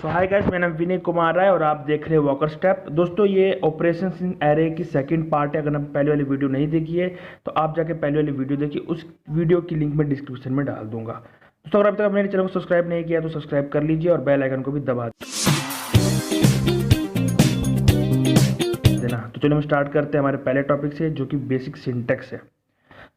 सो hi guys, मेरा नाम विनय कुमार है और आप देख रहे हैं वॉकर स्टेप। दोस्तों ये ऑपरेशंस इन एरे की सेकंड पार्ट है। अगर आप पहले वाली वीडियो नहीं देखी है तो आप जाके पहले वाली वीडियो देखिए, उस वीडियो की लिंक मैं डिस्क्रिप्शन में डाल दूंगा। दोस्तों अगर अब तक मेरे चैनल को सब्सक्राइब नहीं किया तो सब्सक्राइब कर लीजिए और बेल आइकन को भी दबा देना। तो चलो हम स्टार्ट करते हैं हमारे पहले टॉपिक से, जो कि बेसिक सिंटैक्स है।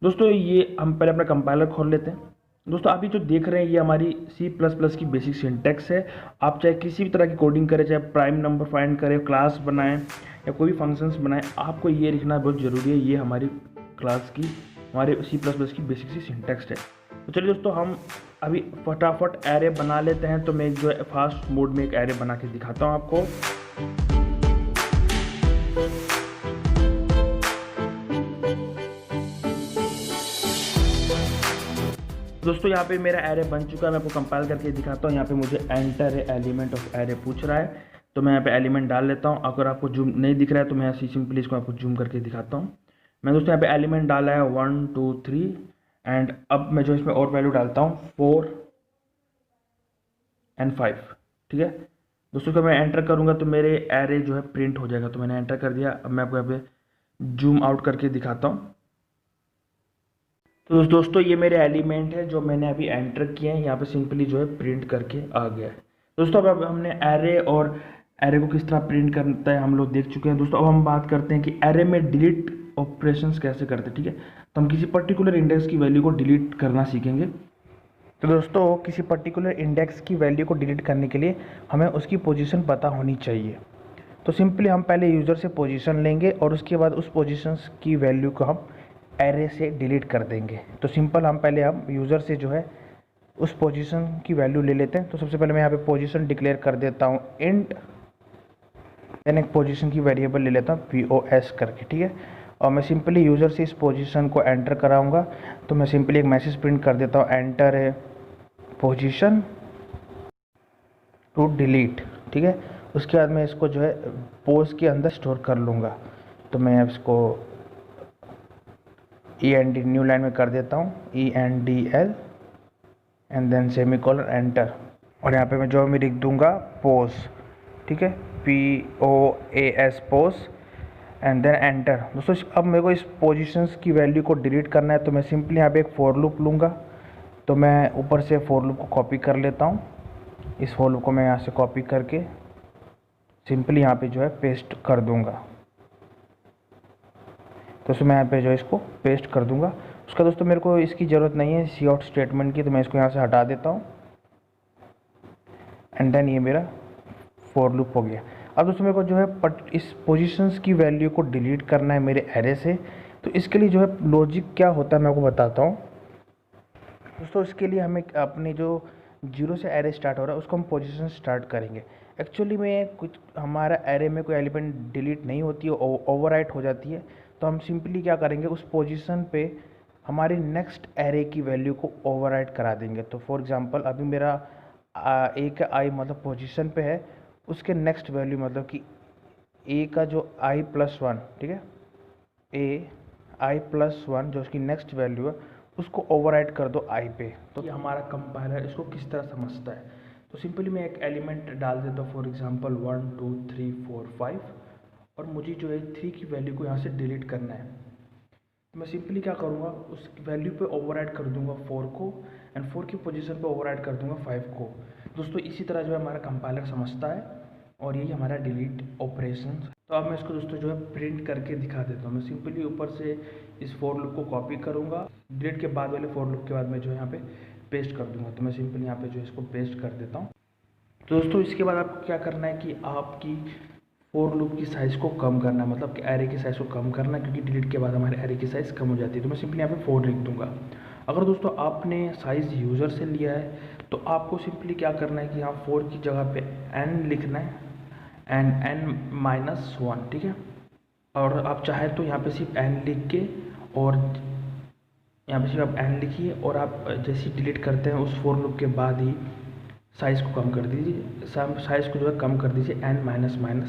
दोस्तों ये हम पहले अपना कंपाइलर खोल लेते हैं। दोस्तों आप ये जो देख रहे हैं ये हमारी C++ की बेसिक सिंटैक्स है। आप चाहे किसी भी तरह की कोडिंग करें, चाहे प्राइम नंबर फाइंड करें, क्लास बनाएं या कोई भी फंक्शंस बनाएं, आपको ये लिखना बहुत ज़रूरी है। ये हमारी क्लास की, हमारे C++ की बेसिक सी सिंटैक्स है। तो चलिए दोस्तों हम अभी फटाफट एरे बना लेते हैं। तो मैं जो है फास्ट मोड में एक एरे बना के दिखाता हूँ आपको। दोस्तों यहाँ पे मेरा एरे बन चुका है। मैं आपको कंपाइल करके दिखाता हूँ। यहाँ पे मुझे एंटर एलिमेंट ऑफ एरे पूछ रहा है, तो मैं यहाँ पे एलिमेंट डाल लेता हूँ। अगर आपको जूम नहीं दिख रहा है तो मैं ऐसे सिंपली इसको आपको जूम करके दिखाता हूँ। मैं दोस्तों यहाँ पे एलिमेंट डाला है 1 2 3 एंड अब मैं जो इसमें और वैल्यू डालता हूँ 4 एंड 5। ठीक है दोस्तों, जब मैं एंटर करूँगा तो मेरे एरे जो है प्रिंट हो जाएगा। तो मैंने एंटर कर दिया। अब मैं आपको यहाँ पे जूम आउट करके दिखाता हूँ। तो दोस्तों ये मेरे एलिमेंट है जो मैंने अभी एंटर किए हैं। यहाँ पे सिंपली जो है प्रिंट करके आ गया है। दोस्तों अब हमने एरे और एरे को किस तरह प्रिंट करता है हम लोग देख चुके हैं। दोस्तों अब हम बात करते हैं कि एरे में डिलीट ऑपरेशंस कैसे करते हैं। ठीक है, तो हम किसी पर्टिकुलर इंडेक्स की वैल्यू को डिलीट करना सीखेंगे। तो दोस्तों किसी पर्टिकुलर इंडेक्स की वैल्यू को डिलीट करने के लिए हमें उसकी पोजीशन पता होनी चाहिए। तो सिंपली हम पहले यूज़र से पोजीशन लेंगे और उसके बाद उस पोजीशन की वैल्यू को हम एरे से डिलीट कर देंगे। तो सिंपल हम यूज़र से जो है उस पोजीशन की वैल्यू ले लेते हैं। तो सबसे पहले मैं यहाँ पे पोजीशन डिक्लेयर कर देता हूँ इंट, देन एक पोजीशन की वेरिएबल ले लेता हूँ POS करके। ठीक है, और मैं सिंपली यूज़र से इस पोजीशन को एंटर कराऊंगा। तो मैं सिंपली एक मैसेज प्रिंट कर देता हूँ, एंटर है पोजीशन टू डिलीट। ठीक है, उसके बाद मैं इसको जो है पोज के अंदर स्टोर कर लूँगा। तो मैं इसको END न्यू लाइन में कर देता हूँ, ENDL and then semicolon enter. और यहाँ पे मैं जो मैं लिख दूंगा पोज। ठीक है, POAS पोज एंड देन एंटर। दोस्तों अब मेरे को इस पोजीशंस की वैल्यू को डिलीट करना है। तो मैं सिंपली यहाँ पे एक फॉर लूप लूँगा। तो मैं ऊपर से फॉर लूप को कॉपी कर लेता हूँ। इस फॉर लूप को मैं यहाँ से कॉपी करके सिंपली यहाँ पे जो है पेस्ट कर दूँगा। तो मैं यहाँ पे जो इसको पेस्ट कर दूंगा। उसका दोस्तों मेरे को इसकी ज़रूरत नहीं है सी आउट स्टेटमेंट की, तो मैं इसको यहाँ से हटा देता हूँ एंड देन ये मेरा फॉर लूप हो गया। अब दोस्तों मेरे को जो है इस पोजीशंस की वैल्यू को डिलीट करना है मेरे एरे से। तो इसके लिए जो है लॉजिक क्या होता है मैं आपको बताता हूँ। दोस्तों इसके लिए हमें अपनी जो 0 से एरे स्टार्ट हो रहा है उसको हम पोजीशन स्टार्ट करेंगे। एक्चुअली में कुछ हमारा एरे में कोई एलिमेंट डिलीट नहीं होती है, ओवरराइट हो जाती है। तो हम सिंपली क्या करेंगे, उस पोजीशन पे हमारी नेक्स्ट एरे की वैल्यू को ओवरराइट करा देंगे। तो फॉर एग्जांपल अभी मेरा ए का आई मतलब पोजीशन पे है, उसके नेक्स्ट वैल्यू मतलब कि ए का जो i+1, ठीक है, i+1 जो उसकी नेक्स्ट वैल्यू है उसको ओवरराइट कर दो i पे। तो ये हमारा कंपाइलर इसको किस तरह समझता है। तो सिंपली मैं एक एलिमेंट डाल देता हूँ, फॉर एग्जांपल 1 2 3 4 5, और मुझे जो है 3 की वैल्यू को यहाँ से डिलीट करना है। तो मैं सिंपली क्या करूँगा, उस वैल्यू पे ओवरराइट कर दूँगा 4 को एंड 4 की पोजीशन पे ओवरराइट कर दूँगा 5 को। दोस्तों इसी तरह जो है हमारा कंपाइलर समझता है और यही हमारा डिलीट ऑपरेशन। तो अब मैं इसको दोस्तों जो है प्रिंट करके दिखा देता हूँ। मैं सिंपली ऊपर से इस फॉर लूप को कॉपी करूँगा, डिलीट के बाद वाले फॉर लूप के बाद मैं जो है यहाँ पे पेस्ट कर दूँगा। तो मैं सिंपली यहाँ पे जो इसको पेस्ट कर देता हूँ। तो दोस्तों इसके बाद आपको क्या करना है कि आपकी फॉर लूप की साइज़ को कम करना है, मतलब कि एरे की साइज़ को कम करना है, क्योंकि डिलीट के बाद हमारे एरे की साइज़ कम हो जाती है। तो मैं सिंपली यहाँ पे 4 लिख दूंगा। अगर दोस्तों आपने साइज़ यूज़र से लिया है तो आपको सिंपली क्या करना है कि यहाँ 4 की जगह पे n लिखना है एंड n-1। ठीक है, और आप चाहे तो यहाँ पे सिर्फ n लिख के और यहाँ पे सिर्फ आप n लिखिए और आप जैसे डिलीट करते हैं उस फॉर लूप के बाद ही साइज़ को कम कर दीजिए, साइज़ को जो है कम कर दीजिए n-,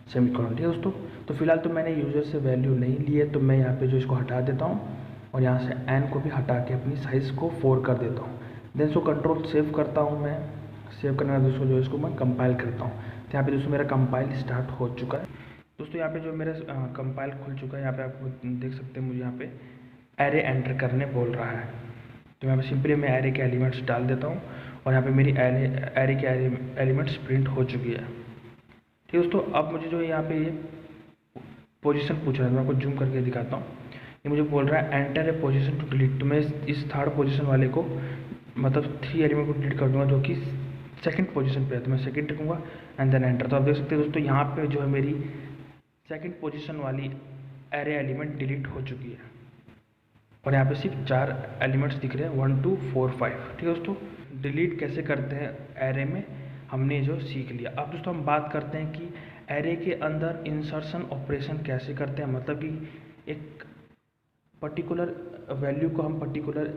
सेमीकोलन। ठीक है दोस्तों, तो फिलहाल तो मैंने यूज़र से वैल्यू नहीं ली है, तो मैं यहाँ पे जो इसको हटा देता हूँ और यहाँ से n को भी हटा के अपनी साइज़ को 4 कर देता हूँ। देन सो कंट्रोल सेव करता हूँ मैं सेव करने का दोस्तों जो इसको मैं कंपाइल करता हूँ। तो यहाँ पे दोस्तों मेरा कंपाइल स्टार्ट हो चुका है। दोस्तों यहाँ पे जो मेरा कंपाइल खुल चुका है, यहाँ पे आप देख सकते हैं मुझे यहाँ पे एरे एंटर करने बोल रहा है। तो यहाँ पे सिंपली मैं एरे के एलिमेंट्स डाल देता हूँ और यहाँ पे मेरी एरे के एलिमेंट्स प्रिंट हो चुकी है। ठीक है दोस्तों, अब मुझे जो यहाँ पे ये पोजीशन पूछ रहा है, मैं आपको जूम करके दिखाता हूँ। ये मुझे बोल रहा है enter a position to delete. तो मैं इस थर्ड पोजीशन वाले को मतलब 3 एलिमेंट को डिलीट कर दूंगा जो कि सेकंड पोजीशन पे है। तो मैं सेकंड लिखूंगा एंड देन एंटर। तो आप देख सकते हैं दोस्तों यहाँ पे जो है मेरी सेकंड पोजीशन वाली एरे एलिमेंट डिलीट हो चुकी है और यहाँ पे सिर्फ 4 एलिमेंट्स दिख रहे हैं 1 2 4 5। ठीक है दोस्तों, डिलीट कैसे करते हैं एरे में हमने जो सीख लिया। अब दोस्तों हम बात करते हैं कि एरे के अंदर इंसर्शन ऑपरेशन कैसे करते हैं, मतलब कि एक पर्टिकुलर वैल्यू को हम पर्टिकुलर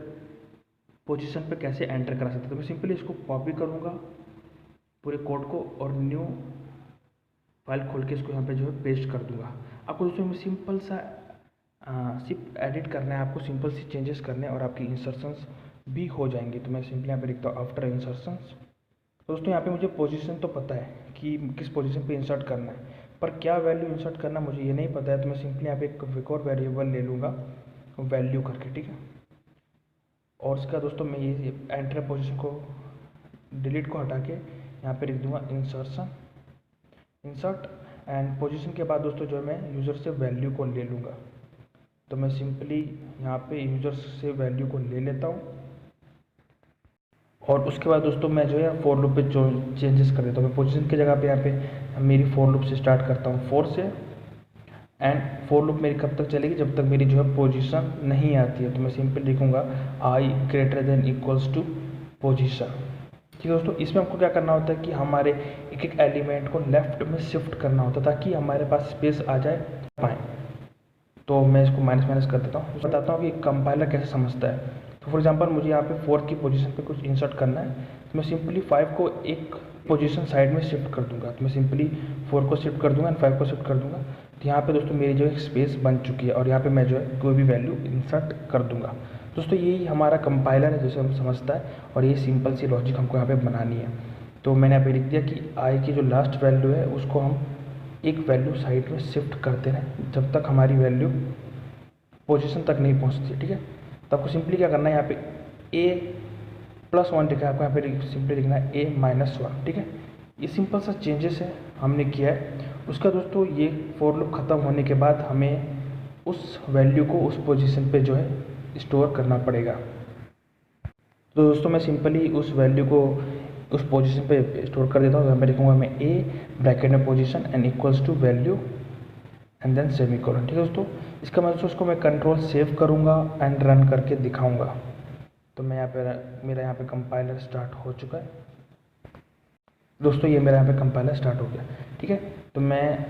पोजीशन पे कैसे एंटर करा सकते हैं। तो मैं सिंपली इसको कॉपी करूँगा पूरे कोड को और न्यू फाइल खोल के इसको यहाँ पे जो है पेस्ट कर दूँगा। आपको दोस्तों में सिंपल सा सिर्फ एडिट करना है, आपको सिंपल सी चेंजेस करने हैं और आपकी इंसर्शंस भी हो जाएंगे। तो मैं सिंपली यहाँ पे लिखता हूँ आफ्टर इंसर्शंस। दोस्तों यहाँ पे मुझे पोजीशन तो पता है कि किस पोजीशन पे इंसर्ट करना है, पर क्या वैल्यू इंसर्ट करना मुझे ये नहीं पता है। तो मैं सिंपली यहाँ पे एक और वेरिएबल ले लूँगा वैल्यू करके, ठीक है। और इसका दोस्तों मैं ये एंटर पोजीशन को डिलीट को हटा के यहाँ पे लिख दूँगा इंसर्ट एंड पोजीशन के बाद दोस्तों जो मैं यूज़र से वैल्यू को ले लूँगा। तो मैं सिंपली यहाँ पे यूज़र से वैल्यू को ले लेता हूँ और उसके बाद दोस्तों मैं जो है फॉर लूप पे जो चेंजेस कर देता हूँ। मैं पोजीशन की जगह पे यहाँ पे मेरी फॉर लूप से स्टार्ट करता हूँ 4 से, एंड फॉर लूप मेरी कब तक चलेगी, जब तक मेरी जो है पोजीशन नहीं आती है। तो मैं सिंपल लिखूँगा I greater than equals to position. ठीक है दोस्तों, इसमें हमको क्या करना होता है कि हमारे एक एक एलिमेंट को लेफ्ट में शिफ्ट करना होता है ताकि हमारे पास स्पेस आ जाए पाए। तो मैं इसको माइनस कर देता हूँ। बताता हूँ कि कंपाइलर कैसे समझता है। तो फॉर एग्जांपल मुझे यहाँ पे 4 की पोजीशन पे कुछ इंसर्ट करना है, तो मैं सिंपली 5 को एक पोजीशन साइड में शिफ्ट कर दूंगा। तो मैं सिंपली 4 को शिफ्ट कर दूंगा एंड 5 को शिफ्ट कर दूंगा। तो यहाँ पे दोस्तों मेरी जो है स्पेस बन चुकी है और यहाँ पे मैं जो है कोई भी वैल्यू इंसर्ट कर दूंगा। दोस्तों यही हमारा कंपाइलर है जैसे हम समझता है और ये सिंपल सी लॉजिक हमको यहाँ पे बनानी है। तो मैंने यहाँ पे लिख दिया कि आई की जो लास्ट वैल्यू है उसको हम एक वैल्यू साइड में शिफ्ट करते रहें जब तक हमारी वैल्यू पोजीशन तक नहीं पहुंचती। ठीक है, तो आपको सिंपली क्या करना है, यहाँ पे a+1 लिखा है, आपको यहाँ पे सिंपली लिखना है a-1। ठीक है, ये सिंपल सा चेंजेस है हमने किया है। उसका दोस्तों ये फॉर लूप ख़त्म होने के बाद हमें उस वैल्यू को उस पोजीशन पे जो है स्टोर करना पड़ेगा। तो दोस्तों मैं सिंपली उस वैल्यू को उस पोजीशन पे स्टोर कर देता हूँ। यहाँ पे लिखूँगा मैं a ब्रैकेट में position and equals to value and then semicolon. ठीक है दोस्तों, इसका मतलब उसको मैं कंट्रोल सेव करूँगा एंड रन करके दिखाऊँगा। तो मैं यहाँ पे मेरा यहाँ पे कंपाइलर स्टार्ट हो चुका है दोस्तों, ये मेरा यहाँ पे कंपाइलर स्टार्ट हो गया। ठीक है, तो मैं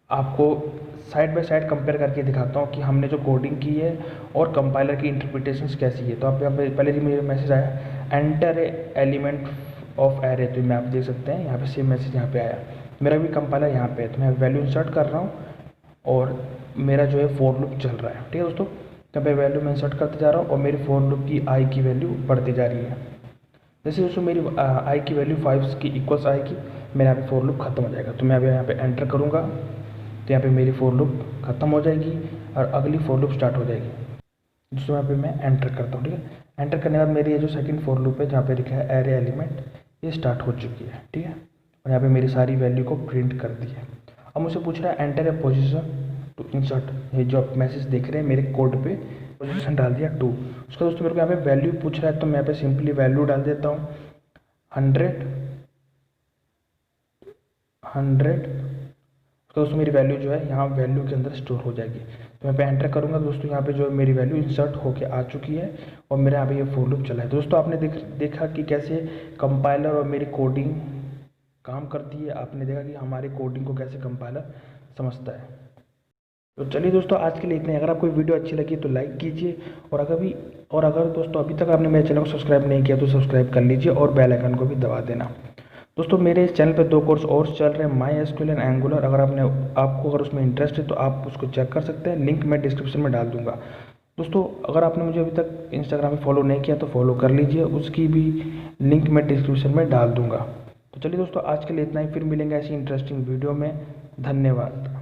आपको साइड बाय साइड कंपेयर करके दिखाता हूँ कि हमने जो कोडिंग की है और कंपाइलर की इंटरप्रिटेशंस कैसी है। तो आप यहाँ पे पहले जी मुझे मैसेज आया एंटर एलिमेंट ऑफ एरे, तो मैं आप देख सकते हैं यहाँ पे सेम मैसेज यहाँ पे आया। मेरा भी कंपाइलर यहाँ पे है, तो मैं वैल्यू इंसर्ट कर रहा हूँ और मेरा जो है फॉर लूप चल रहा है। ठीक है दोस्तों, यहाँ पे वैल्यू मैं इंसर्ट करते जा रहा हूँ और मेरी फॉर लूप की आई की वैल्यू बढ़ती जा रही है। जैसे दोस्तों मेरी आई की वैल्यू 5 की इक्वल्स आएगी, मेरा यहाँ पे फॉर लूप खत्म हो जाएगा। तो मैं अभी यहाँ पे एंटर करूँगा तो यहाँ पे मेरी फॉर लूप खत्म हो जाएगी और अगली फॉर लूप स्टार्ट हो जाएगी। दोस्तों यहाँ पे मैं एंटर करता हूँ। ठीक है, एंटर करने के बाद मेरी ये जो सेकंड फॉर लूप है जहाँ पे लिखा है एरे एलिमेंट, ये स्टार्ट हो चुकी है। ठीक है, और यहाँ पे मेरी सारी वैल्यू को प्रिंट कर दी है। अब मुझे पूछ रहा है enter a position to insert, ये जो आप मैसेज देख रहे हैं मेरे कोड पे पोजीशन डाल दिया 2। उसका दोस्तों मेरे को यहाँ पे वैल्यू पूछ रहा है, तो मैं यहाँ पे सिंपली वैल्यू डाल देता हूँ 100। तो दोस्तों मेरी वैल्यू जो है यहाँ वैल्यू के अंदर स्टोर हो जाएगी। तो मैं पे एंटर करूँगा दोस्तों, यहाँ पे जो मेरी वैल्यू इंसर्ट होके आ चुकी है और मेरे यहाँ पे ये फॉर लूप चला है। दोस्तों आपने देखा कि कैसे कंपाइलर और मेरी कोडिंग काम करती है। आपने देखा कि हमारी कोडिंग को कैसे कंपाइलर समझता है। तो चलिए दोस्तों आज के लिए इतने। अगर आपको वीडियो अच्छी लगी तो लाइक कीजिए और अगर दोस्तों अभी तक आपने मेरे चैनल को सब्सक्राइब नहीं किया तो सब्सक्राइब कर लीजिए और बेल आइकन को भी दबा देना। दोस्तों मेरे इस चैनल पे 2 कोर्स और चल रहे हैं, MySQL एंड एंगुलर। अगर आपको उसमें इंटरेस्ट है तो आप उसको चेक कर सकते हैं, लिंक मैं डिस्क्रिप्शन में डाल दूंगा। दोस्तों अगर आपने मुझे अभी तक इंस्टाग्राम पे फॉलो नहीं किया तो फॉलो कर लीजिए, उसकी भी लिंक मैं डिस्क्रिप्शन में डाल दूंगा। तो चलिए दोस्तों, आज के लिए इतना ही, फिर मिलेंगे ऐसी इंटरेस्टिंग वीडियो में। धन्यवाद।